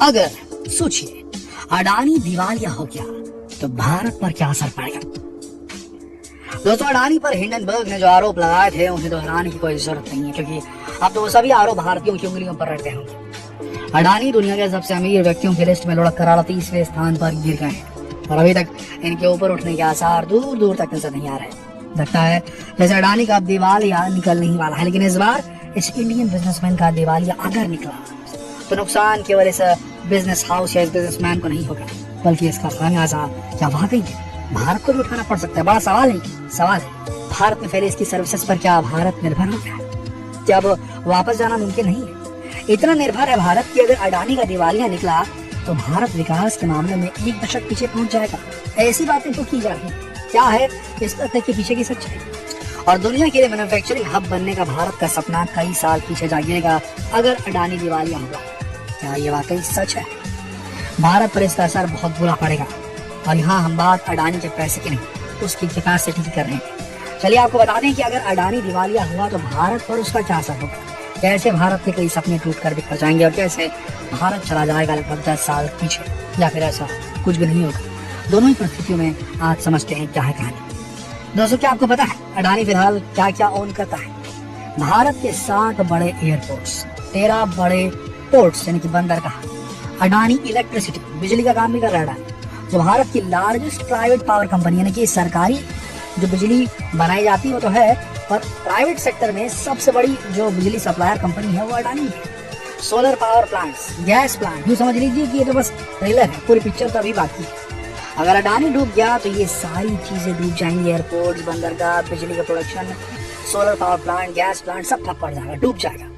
अगर सोचिए अडानी दिवालिया हो गया तो भारत पर क्या असर पड़ेगा। दोस्तों, अडानी पर हिंडनबर्ग ने जो आरोप लगाए थे उसे दोहराने की कोई जरूरत नहीं है, क्योंकि अब तो वो सभी आरोप भारतीयों की उंगलियों पर रटते होंगे। अडानी दुनिया के सबसे अमीर व्यक्तियों की लिस्ट में लुढ़क कर 38वें स्थान पर गिर गए हैं और अभी तक इनके ऊपर उठने के आसार दूर दूर तक नजर नहीं आ रहे। लगता है जैसे अडानी का अब दिवालिया निकल नहीं वाला है, लेकिन इस बार इस इंडियन बिजनेसमैन का दिवालिया अगर निकला तो नुकसान केवल इस बिजनेस हाउस या इस बिजनेसमैन को नहीं होगा, बल्कि इसका खामियाजा क्या वाकई भारत को भी उठाना पड़ सकता है। बड़ा सवाल है भारत में फैले इसकी सर्विसेज पर क्या भारत निर्भर हो गया है? क्या अब वापस जाना मुमकिन नहीं है? इतना निर्भर है भारत कि अगर अडानी का दिवालिया निकला तो भारत विकास के मामले में एक दशक पीछे पहुंच जाएगा। ऐसी बातें तो की जा रही है, क्या है इस तथ्य के पीछे की सच्चाई? और दुनिया के लिए मैन्युफैक्चरिंग हब बनने का भारत का सपना कई साल पीछे जा गिरेगा अगर अडानी दिवालिया होगा। क्या ये वाकई सच है? भारत पर इसका असर बहुत बुरा पड़ेगा। और यहाँ हम बात अडानी के पैसे की नहीं, उसकी कैपेसिटी की कर रहे हैं। चलिए आपको बता दें कि अगर अडानी दिवालिया हुआ तो भारत पर उसका क्या असर होगा। कैसे भारत के कई सपने टूट कर बिखर जाएंगे और कैसे भारत चला जाएगा लगभग 10 साल पीछे, या फिर ऐसा कुछ भी नहीं होगा। दोनों ही परिस्थितियों में आज समझते हैं क्या है कहानी। दोस्तों, क्या आपको पता है अडानी फिलहाल क्या क्या ओन करता है? भारत के 60 बड़े एयरपोर्ट्स, 13 बड़े पोर्ट्स यानी कि बंदरगाह, अडानी इलेक्ट्रिसिटी बिजली का काम भी कर रहा है अडानी, जो भारत की लार्जेस्ट प्राइवेट पावर कंपनी यानी कि सरकारी जो बिजली बनाई जाती है वो तो है, पर प्राइवेट सेक्टर में सबसे बड़ी जो बिजली सप्लायर कंपनी है वो अडानी है। Solar power plants, gas plant, यूँ समझ लीजिए कि ये तो बस ट्रेलर है, पूरी पिक्चर तो अभी बाकी है। अगर अडानी डूब गया तो ये सारी चीजें डूब जाएंगी। एयरपोर्ट, बंदरगाह, बिजली का production, solar power plant, gas plant सब ठप पड़ जाएगा, डूब जाएगा।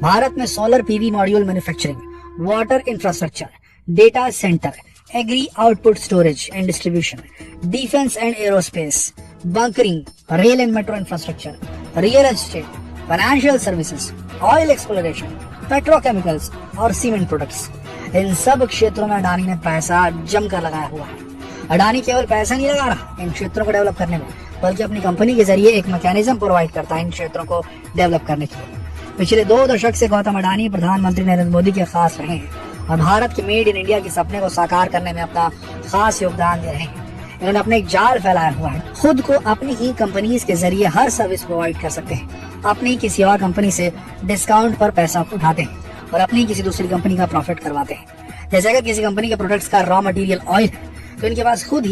भारत में solar PV module manufacturing, water infrastructure, data centre, agri output storage and distribution, defence and aerospace, bunkering, rail and metro infrastructure, real estate, financial services, oil exploration, petrochemicals और cement products, इन सब क्षेत्रों में अडानी ने पैसा जमकर लगाया हुआ है। अडानी केवल पैसा नहीं लगा रहा इन क्षेत्रों को डेवलप करने में, बल्कि अपनी कंपनी के जरिए एक मैकेनिज्म प्रोवाइड करता है इन क्षेत्रों को डेवलप करने के लिए। पिछले 2 दशक से गौतम अडानी प्रधानमंत्री नरेंद्र मोदी के खास रहे हैं और भारत के मेड इन इंडिया के सपने को साकार करने में अपना खास योगदान दे रहे हैं। इन्होंने अपने एक जाल फैलाया हुआ है, खुद को अपनी ही कंपनीज के जरिए हर सर्विस प्रोवाइड कर सकते हैं, अपनी ही किसी और कंपनी से डिस्काउंट पर पैसा उठाते हैं और अपनी किसी दूसरी कंपनी का प्रॉफिट करवाते हैं। जैसे अगर किसी कंपनी के प्रोडक्ट्स का रॉ मटेरियल ऑयल है तो इनके पास खुद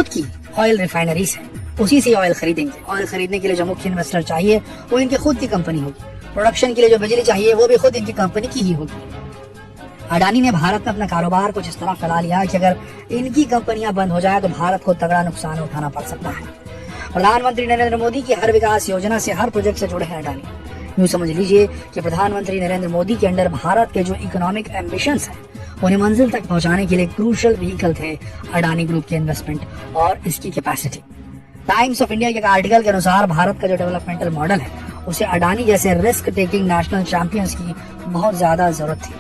की ऑयल रिफाइनरीज है, उसी से ऑयल खरीदेंगे। ऑयल खरीदने के लिए जो मुख्य इन्वेस्टर चाहिए वो इनकी खुद की कंपनी होगी। प्रोडक्शन के लिए जो बिजली चाहिए वो भी खुद इनकी कंपनी की ही होगी। अडानी ने भारत में अपना कारोबार कुछ इस तरह फैला लिया कि अगर इनकी कंपनियां बंद हो जाए तो भारत को तगड़ा नुकसान उठाना पड़ सकता है। प्रधानमंत्री नरेंद्र मोदी की हर विकास योजना से, हर प्रोजेक्ट से जुड़े हैं अडानी। यूँ समझ लीजिए कि प्रधानमंत्री नरेंद्र मोदी के अंडर भारत के जो इकोनॉमिक एम्बिशंस हैं उन्हें मंजिल तक पहुंचाने के लिए क्रूशल व्हीकल थे अडानी ग्रुप के इन्वेस्टमेंट और इसकी कैपेसिटी। टाइम्स ऑफ इंडिया के एक आर्टिकल के अनुसार भारत का जो डेवलपमेंटल मॉडल है उसे अडानी जैसे रिस्क टेकिंग नेशनल चैंपियंस की बहुत ज्यादा जरूरत थी।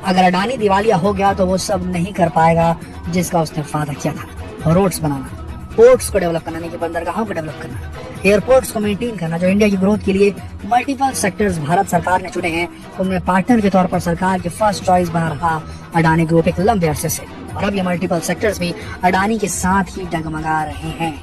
अगर अडानी दिवालिया हो गया तो वो सब नहीं कर पाएगा जिसका उसने वादा किया था। रोड्स बनाना, पोर्ट्स को डेवलप करना, नहीं कि बंदरगाहों को डेवलप करना, एयरपोर्ट्स को मेंटेन करना, जो इंडिया की ग्रोथ के लिए मल्टीपल सेक्टर्स भारत सरकार ने चुने हैं उनमें पार्टनर के तौर पर सरकार की फर्स्ट चॉइस बना रहा अडानी ग्रुप एक लंबे अरसे से, और अब ये मल्टीपल सेक्टर्स भी अडानी के साथ ही डगमगा रहे हैं।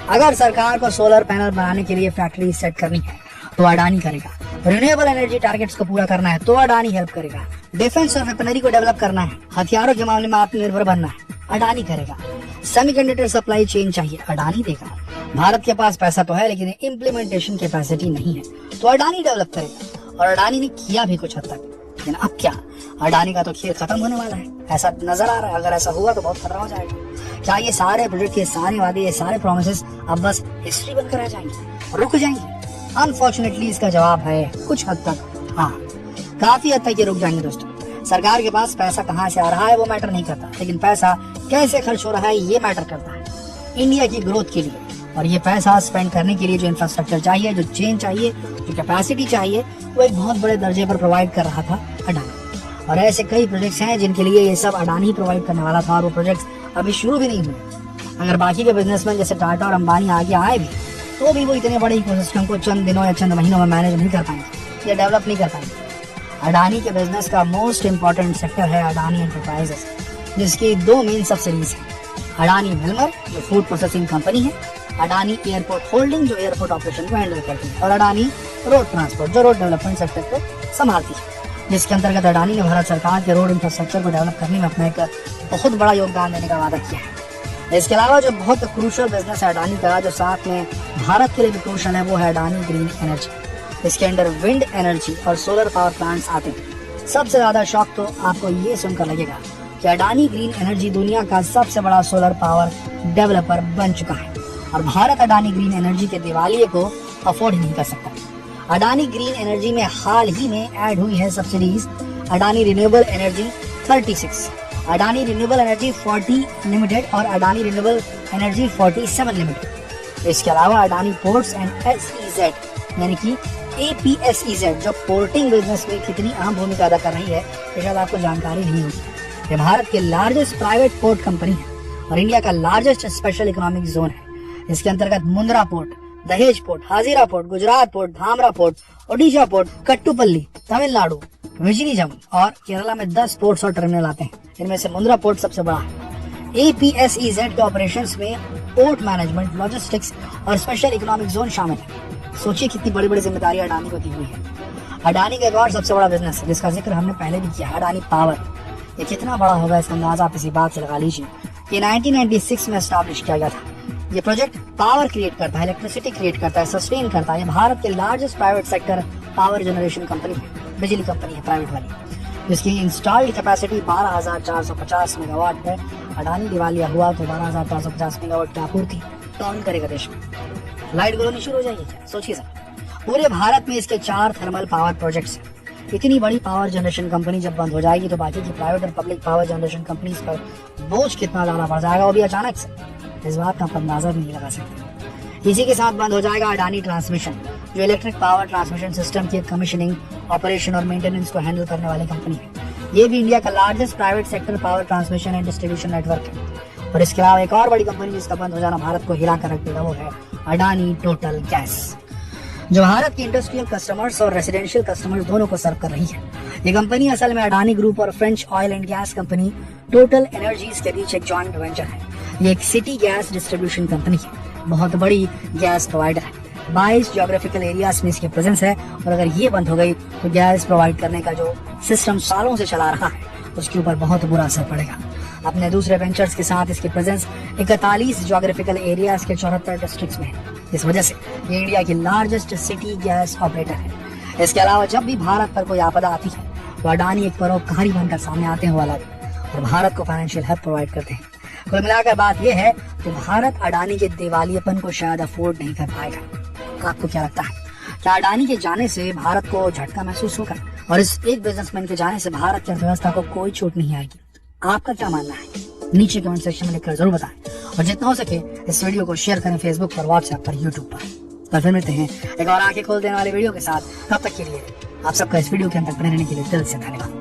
अगर सरकार को सोलर पैनल बनाने के लिए फैक्ट्री सेट करनी है तो अडानी करेगा, रिन्यूएबल एनर्जी टारगेट्स को पूरा करना है तो अडानी हेल्प करेगा, डिफेंस और वेपनरी को डेवलप करना है, हथियारों के मामले में आत्मनिर्भर बनना है, अडानी करेगा, सेमीकंडक्टर सप्लाई चेन चाहिए, अडानी देगा। भारत के पास पैसा तो है लेकिन इम्प्लीमेंटेशन कैपेसिटी नहीं है तो अडानी डेवलप करेगा, और अडानी ने किया भी कुछ हद तक। लेकिन अब क्या, अडानी का तो खेल खत्म होने वाला है, ऐसा नजर आ रहा है। अगर ऐसा हुआ तो बहुत खतरा हो जाएगा। क्या ये सारे प्रोजेक्ट, ये सारे वादे, ये सारे प्रोमिसेस अब बस हिस्ट्री बनकर रह जाएंगे, रुक जाएंगे? अनफॉर्चुनेटली इसका जवाब है कुछ हद तक हाँ, काफी हद तक ये रुक जाएंगे। दोस्तों, सरकार के पास पैसा कहाँ से आ रहा है वो मैटर नहीं करता, लेकिन पैसा कैसे खर्च हो रहा है ये मैटर करता है इंडिया की ग्रोथ के लिए। और ये पैसा स्पेंड करने के लिए जो इंफ्रास्ट्रक्चर चाहिए, जो चेन चाहिए, जो कैपेसिटी चाहिए, वो एक बहुत बड़े दर्जे पर प्रोवाइड कर रहा था अडानी। और ऐसे कई प्रोजेक्ट्स हैं जिनके लिए ये सब अडानी प्रोवाइड करने वाला था और वो प्रोजेक्ट्स अभी शुरू भी नहीं हुए। अगर बाकी के बिजनेसमैन जैसे टाटा और अंबानी आगे आए भी तो भी वो इतने बड़े इकोसिस्टम को चंद दिनों या चंद महीनों में मैनेज नहीं कर पाएंगे या डेवलप नहीं कर पाएंगे। अडानी के बिजनेस का मोस्ट इंपॉर्टेंट सेक्टर है अडानी एंटरप्राइजेस, जिसकी 2 मेन सब्सिडीज हैं। अडानी मिल्मर जो फूड प्रोसेसिंग कंपनी है, अडानी एयरपोर्ट होल्डिंग जो एयरपोर्ट ऑपरेशन को हैंडल करती है, और अडानी रोड ट्रांसपोर्ट जो रोड डेवलपमेंट सेक्टर को संभालती है, जिसके अंतर्गत अडानी ने भारत सरकार के रोड इंफ्रास्ट्रक्चर को डेवलप करने में अपना एक बहुत बड़ा योगदान देने का वादा किया है। इसके अलावा जो बहुत क्रूशल बिजनेस है अडानी का, जो साथ में भारत के लिए भी क्रूशल है, वो है अडानी ग्रीन एनर्जी। इसके अंदर विंड एनर्जी और सोलर पावर प्लांट्स आते हैं। सबसे ज्यादा शौक तो आपको ये सुनकर लगेगा कि अडानी ग्रीन एनर्जी दुनिया का सबसे बड़ा सोलर पावर डेवलपर बन चुका है, और भारत अडानी ग्रीन एनर्जी के दिवालिये को अफोर्ड नहीं कर सकता। अडानी ग्रीन एनर्जी में हाल ही में ऐड हुई है subsidies Adani renewable energy 36, Adani renewable energy 40 limited और अडानी रिन्यूएबल एनर्जी 47 लिमिटेड। इसके अलावा अडानी पोर्ट्स एंड SEZ यानी कि APSEZ जो पोर्टिंग बिजनेस में कितनी अहम भूमिका अदा कर रही है, ये शायद आपको जानकारी नहीं होगी। ये भारत के लार्जेस्ट प्राइवेट पोर्ट कंपनी है और इंडिया का लार्जेस्ट स्पेशल इकोनॉमिक जोन है। इसके अंतर्गत Mundra port, Dahej port, Hazira port, Gujarat port, Dhamra port, Odisha port, Kattupalli, Tamil Nadu, Vizhinjam और केरला में 10 पोर्ट्स और टर्मिनल आते हैं। इनमें से मुंद्रा पोर्ट सबसे बड़ा है। APSEZ के ऑपरेशंस में पोर्ट मैनेजमेंट, लॉजिस्टिक्स और स्पेशल इकोनॉमिक जोन शामिल है। सोचिए कितनी बड़ी बड़ी जिम्मेदारी अडानी को दी हुई है। अडानी का एक और सबसे बड़ा बिजनेस है जिसका जिक्र हमने पहले भी किया, अडानी पावर। ये कितना बड़ा होगा इसका अंदाजा आप इसी बात से लगा लीजिए। ये 1996 में एस्टैब्लिश किया गया था। ये प्रोजेक्ट पावर क्रिएट करता है, इलेक्ट्रिसिटी क्रिएट करता है, सस्टेन करता है। ये भारत के largest private sector power generation company है, बिजली कंपनी है प्राइवेट वाली, जिसकी इंस्टॉल्ड कैपेसिटी 12,450 मेगावाट है। अडानी दिवालिया हुआ तो 12,450 मेगावाट की आपूर्ति कौन करेगा देश में? लाइट बिल होनी शुरू हो जाएगी क्या? सोचिए सर, पूरे भारत में इसके 4 थर्मल पावर प्रोजेक्ट्स हैं। इतनी बड़ी पावर जनरेशन कंपनी जब बंद हो जाएगी तो बाकी की प्राइवेट और पब्लिक पावर जनरेशन कंपनीज पर बोझ कितना ज्यादा बढ़ जाएगा, वो भी अचानक से। इस बात का आप अंदाजा भी नहीं लगा सकते। इसी के साथ बंद हो जाएगा अडानी ट्रांसमिशन, जो इलेक्ट्रिक पावर ट्रांसमिशन सिस्टम की कमीशनिंग, ऑपरेशन और मेंटेनेंस को हैंडल करने वाली कंपनी है। ये भी इंडिया का largest private sector power transmission and distribution network है। और इसके अलावा एक और बड़ी कंपनी जिसका बंद हो जाना भारत को हिला कर रख देगा, वो है अडानी टोटल गैस, जो भारत के इंडस्ट्रियल कस्टमर्स और रेसिडेंशियल कस्टमर्स दोनों को सर्व कर रही है। ये कंपनी असल में अडानी ग्रुप और French oil and gas company total energies के बीच एक जॉइंट वेंचर है। ये एक सिटी गैस डिस्ट्रीब्यूशन कंपनी है, बहुत बड़ी गैस प्रोवाइडर है। 22 ज्योग्राफिकल एरियाज में इसकी प्रेजेंस है, और अगर ये बंद हो गई तो गैस प्रोवाइड करने का जो सिस्टम सालों से चला रहा है उसके ऊपर बहुत बुरा असर पड़ेगा। अपने दूसरे वेंचर्स के साथ इसकी प्रेजेंस 41 ज्योग्राफिकल एरियाज के 74 डिस्ट्रिक्ट्स में है। इस वजह से ये इंडिया की लार्जेस्ट सिटी गैस ऑपरेटर है। इसके अलावा जब भी भारत पर कोई आपदा आती है तो अडानी एक परोपकारी बनकर सामने आते हैं वाला और भारत को फाइनेंशियल हेल्प प्रोवाइड करते हैं। कुल मिलाकर बात यह है कि भारत अडानी के दिवालियेपन को शायद अफोर्ड नहीं कर पाएगा। आपको क्या लगता है, क्या अडानी के जाने से भारत को झटका महसूस होगा और इस एक बिजनेसमैन के जाने से भारत की अर्थव्यवस्था को कोई चोट नहीं आएगी? आपका क्या मानना है? नीचे कमेंट सेक्शन में लिखकर जरूर बताएं, और जितना हो सके इस वीडियो को शेयर करें फेसबुक पर, व्हाट्सएप पर, यूट्यूब पर। तो फिर मिलते हैं एक और आंखें खोल देने वाले वीडियो के साथ। तब तक के लिए आप सबका इस वीडियो के अंत तक बने रहने के लिए दिल से धन्यवाद।